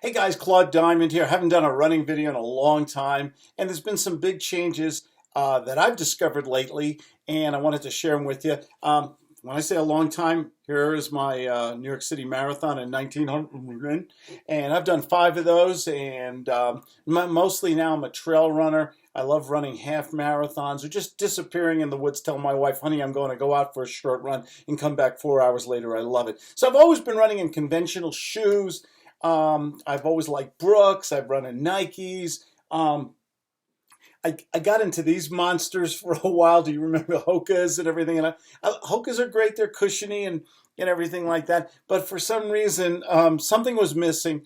Hey guys, Claude Diamond here. I haven't done a running video in a long time, and there's been some big changes that I've discovered lately, and I wanted to share them with you. When I say a long time, here is my New York City Marathon in 1900, and I've done 5 of those, and mostly now I'm a trail runner. I love running half marathons or just disappearing in the woods, telling my wife, honey, I'm going to go out for a short run and come back 4 hours later. I love it. So I've always been running in conventional shoes. I've always liked Brooks. I've run in Nikes. I got into these monsters for a while. Do you remember Hokas and everything? And Hokas are great. They're cushiony and everything like that. But for some reason, something was missing.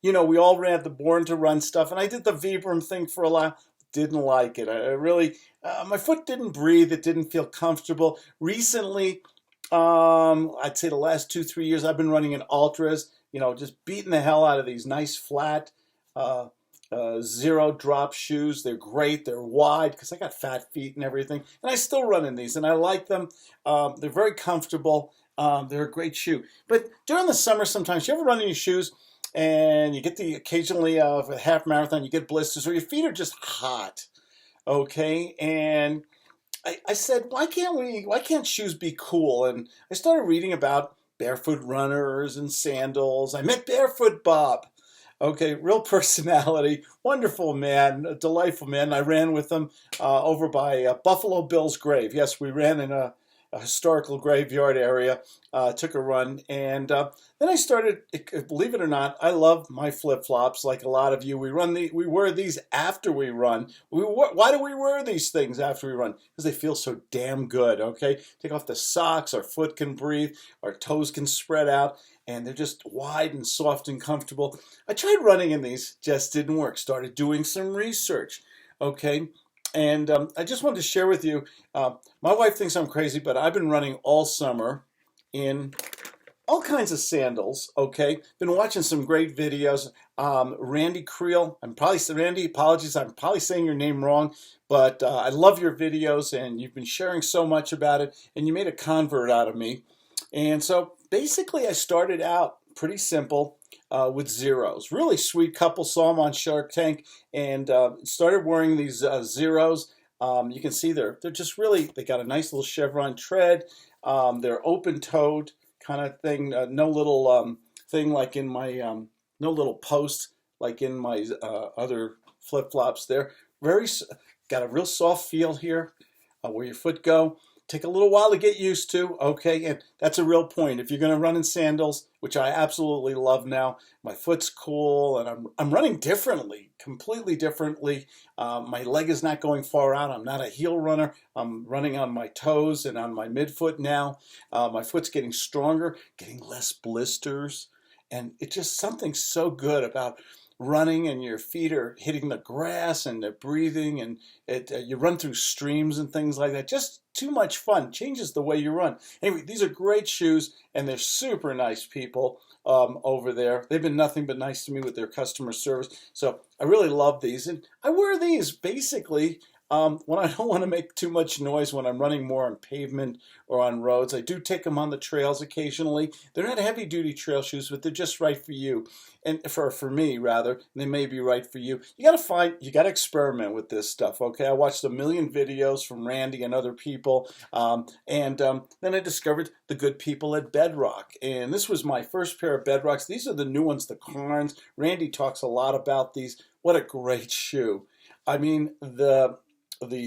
We all ran the Born to Run stuff, and I did the Vibram thing for a while. Didn't like it. I really, my foot didn't breathe. It didn't feel comfortable. Recently, I'd say the last 2, 3 years, I've been running in ultras. Just beating the hell out of these nice flat uh, zero drop shoes. They're great. They're wide because I got fat feet and everything. And I still run in these and I like them. They're very comfortable. They're a great shoe. But during the summer sometimes, you ever run in your shoes and you get occasionally a half marathon, you get blisters or your feet are just hot. Okay. And I said, why can't shoes be cool? And I started reading about barefoot runners and sandals. I met Barefoot Bob. Okay, real personality, wonderful man, a delightful man. I ran with him over by Buffalo Bill's grave. Yes, we ran in a historical graveyard area, took a run, and then I started, believe it or not, I love my flip-flops like a lot of you. We wear these after we run. Why do we wear these things after we run? Because they feel so damn good, okay? Take off the socks, our foot can breathe, our toes can spread out, and they're just wide and soft and comfortable. I tried running in these, just didn't work. Started doing some research, okay? And I just wanted to share with you, my wife thinks I'm crazy, but I've been running all summer in all kinds of sandals, okay? Been watching some great videos. Randy Creel, Randy, apologies, I'm probably saying your name wrong, but I love your videos and you've been sharing so much about it and you made a convert out of me. And so basically I started out pretty simple. With zeros. Really sweet couple, saw them on Shark Tank and started wearing these zeros. You can see they're just really, they got a nice little chevron tread. They're open-toed kind of thing. No little thing like in my, no little post like in my other flip-flops there. Got a real soft feel here where your foot go. Take a little while to get used to, okay, and that's a real point. If you're going to run in sandals, which I absolutely love now, my foot's cool, and I'm running differently, completely differently. My leg is not going far out. I'm not a heel runner. I'm running on my toes and on my midfoot now. My foot's getting stronger, getting less blisters, and it's just something so good about running and your feet are hitting the grass and they're breathing and you run through streams and things like that. Just too much fun. Changes the way you run. Anyway, these are great shoes and they're super nice people over there. They've been nothing but nice to me with their customer service. So I really love these and I wear these basically when I don't want to make too much noise when I'm running more on pavement or on roads. I do take them on the trails occasionally. They're not heavy duty trail shoes, but they're just right for you. And for me rather, they may be right for you. You gotta experiment with this stuff, okay? I watched a million videos from Randy and other people, and then I discovered the good people at Bedrock. And this was my first pair of Bedrocks. These are the new ones, the Carnes. Randy talks a lot about these. What a great shoe. I mean, the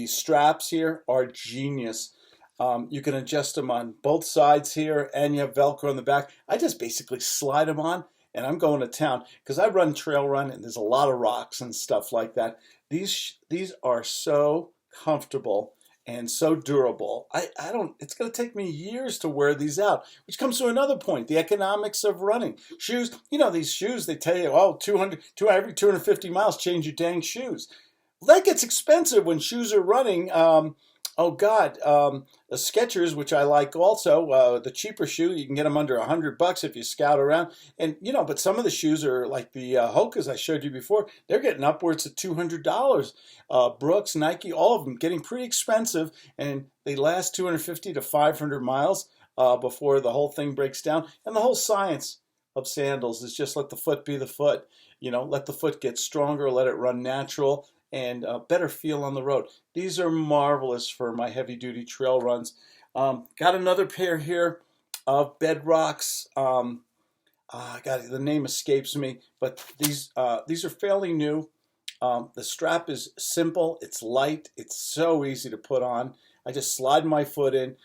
straps here are genius. You can adjust them on both sides here and you have Velcro in the back. I just basically slide them on and I'm going to town because I run trail run and there's a lot of rocks and stuff like that. These are so comfortable and so durable. It's going to take me years to wear these out, which comes to another point, the economics of running. Shoes, these shoes, they tell you, oh, every 250 miles, change your dang shoes. Well, that gets expensive when shoes are running. The Skechers, which I like also, the cheaper shoe, you can get them under $100 if you scout around. And, but some of the shoes are like the Hokas I showed you before. They're getting upwards of $200. Brooks, Nike, all of them getting pretty expensive. And they last 250 to 500 miles before the whole thing breaks down. And the whole science of sandals is just let the foot be the foot. Let the foot get stronger, let it run natural, and better feel on the road. These are marvelous for my heavy duty trail runs. Got another pair here of Bedrocks. God, the name escapes me, but these are fairly new. The strap is simple, it's light, it's so easy to put on. I just slide my foot in.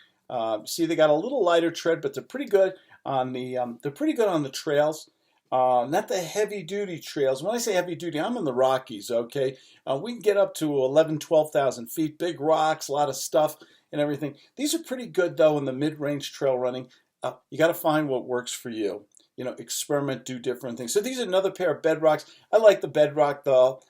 See, they got a little lighter tread, but they're pretty good on the trails. Not the heavy duty trails. When I say heavy duty, I'm in the Rockies, okay? We can get up to 11, 12,000 feet, big rocks, a lot of stuff and everything. These are pretty good though in the mid-range trail running. You got to find what works for you. Experiment, do different things. So these are another pair of Bedrocks. I like the Bedrock though.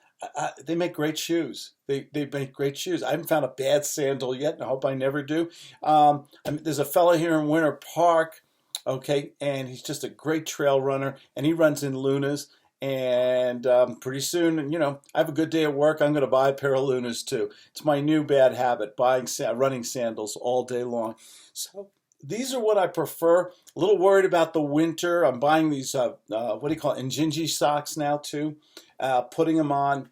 They make great shoes. They make great shoes. I haven't found a bad sandal yet, and I hope I never do. There's a fella here in Winter Park, okay, and he's just a great trail runner, and he runs in Lunas. And pretty soon, I have a good day at work, I'm going to buy a pair of Lunas too. It's my new bad habit, running sandals all day long. So these are what I prefer. A little worried about the winter. I'm buying these, Injinji socks now too. Putting them on,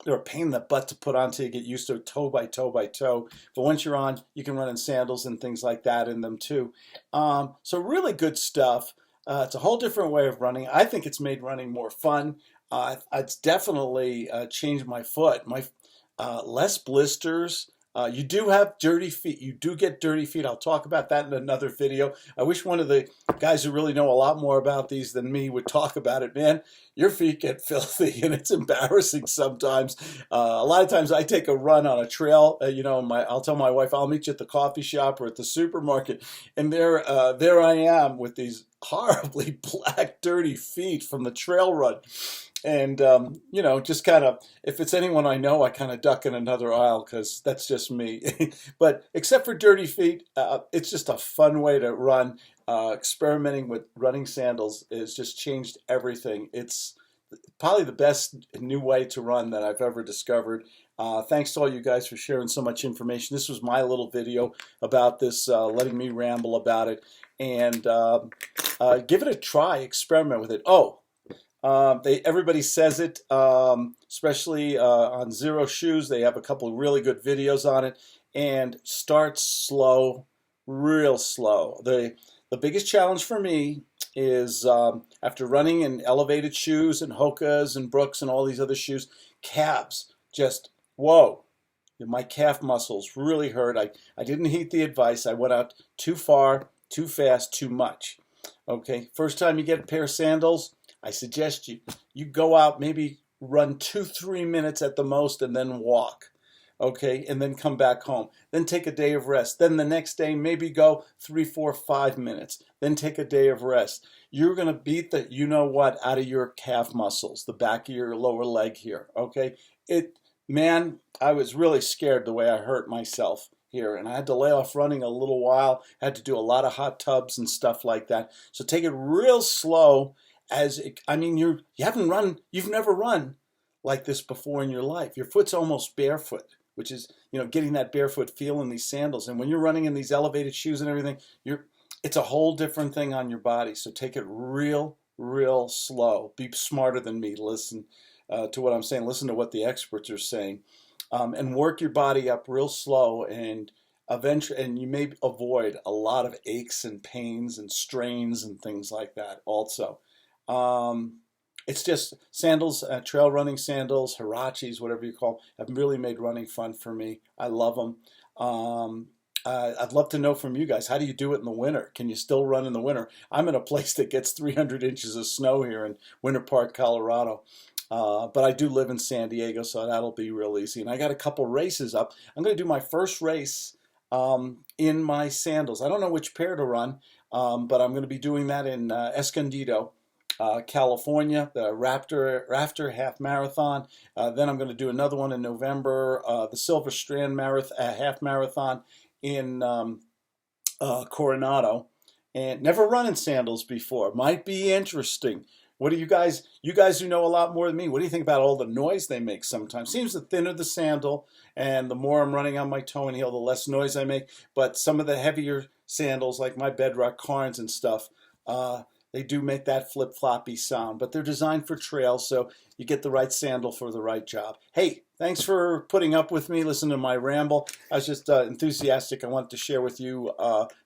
they're a pain in the butt to put on till you get used to it, toe by toe by toe. But once you're on, you can run in sandals and things like that in them too. So really good stuff. It's a whole different way of running. I think it's made running more fun. It's definitely changed my foot. Less blisters. You do have dirty feet. You do get dirty feet. I'll talk about that in another video. I wish one of the guys who really know a lot more about these than me would talk about it. Man, your feet get filthy, and it's embarrassing sometimes. A lot of times I take a run on a trail. I'll tell my wife, I'll meet you at the coffee shop or at the supermarket, and there I am with these horribly black, dirty feet from the trail run. And, just kind of, if it's anyone I know, I kind of duck in another aisle because that's just me. But except for dirty feet, it's just a fun way to run. Experimenting with running sandals has just changed everything. It's probably the best new way to run that I've ever discovered. Thanks to all you guys for sharing so much information. This was my little video about this, letting me ramble about it. And give it a try, experiment with it. Everybody says it, especially on Zero Shoes. They have a couple of really good videos on it. And start slow, real slow. The biggest challenge for me is after running in elevated shoes and Hokas and Brooks and all these other shoes, calves just, whoa. My calf muscles really hurt. I didn't heed the advice. I went out too far, too fast, too much. Okay, first time you get a pair of sandals, I suggest you go out, maybe run 2-3 minutes at the most, and then walk, okay, and then come back home. Then take a day of rest. Then the next day, maybe go 3, 4, 5 minutes. Then take a day of rest. You're going to beat the you-know-what out of your calf muscles, the back of your lower leg here, okay? Man, I was really scared the way I hurt myself here, and I had to lay off running a little while. Had to do a lot of hot tubs and stuff like that. So take it real slow. You've never run like this before in your life. Your foot's almost barefoot, which is, getting that barefoot feel in these sandals. And when you're running in these elevated shoes and everything, it's a whole different thing on your body. So take it real, real slow. Be smarter than me. Listen to what I'm saying. Listen to what the experts are saying, and work your body up real slow, and eventually, and you may avoid a lot of aches and pains and strains and things like that also. It's just sandals, trail running sandals, Hirachis, whatever you call them, have really made running fun for me. I love them. I'd love to know from you guys, how do you do it in the winter? Can you still run in the winter? I'm in a place that gets 300 inches of snow here in Winter Park, Colorado. But I do live in San Diego, so that'll be real easy. And I got a couple races up. I'm going to do my first race in my sandals. I don't know which pair to run, but I'm going to be doing that in Escondido, California, the Rafter Half Marathon. Then I'm going to do another one in November, the Silver Strand Half Marathon in Coronado. And never run in sandals before. Might be interesting. What do you guys who know a lot more than me, what do you think about all the noise they make sometimes? Seems the thinner the sandal and the more I'm running on my toe and heel, the less noise I make. But some of the heavier sandals, like my Bedrock Carnes and stuff, They do make that flip-floppy sound, but they're designed for trail, so you get the right sandal for the right job. Hey, thanks for putting up with me, listen to my ramble. I was just enthusiastic. I wanted to share with you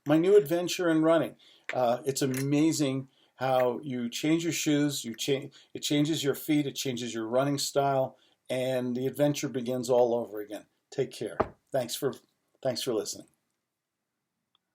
my new adventure in running. It's amazing how you change your shoes, it changes your feet, it changes your running style, and the adventure begins all over again. Take care. Thanks for listening.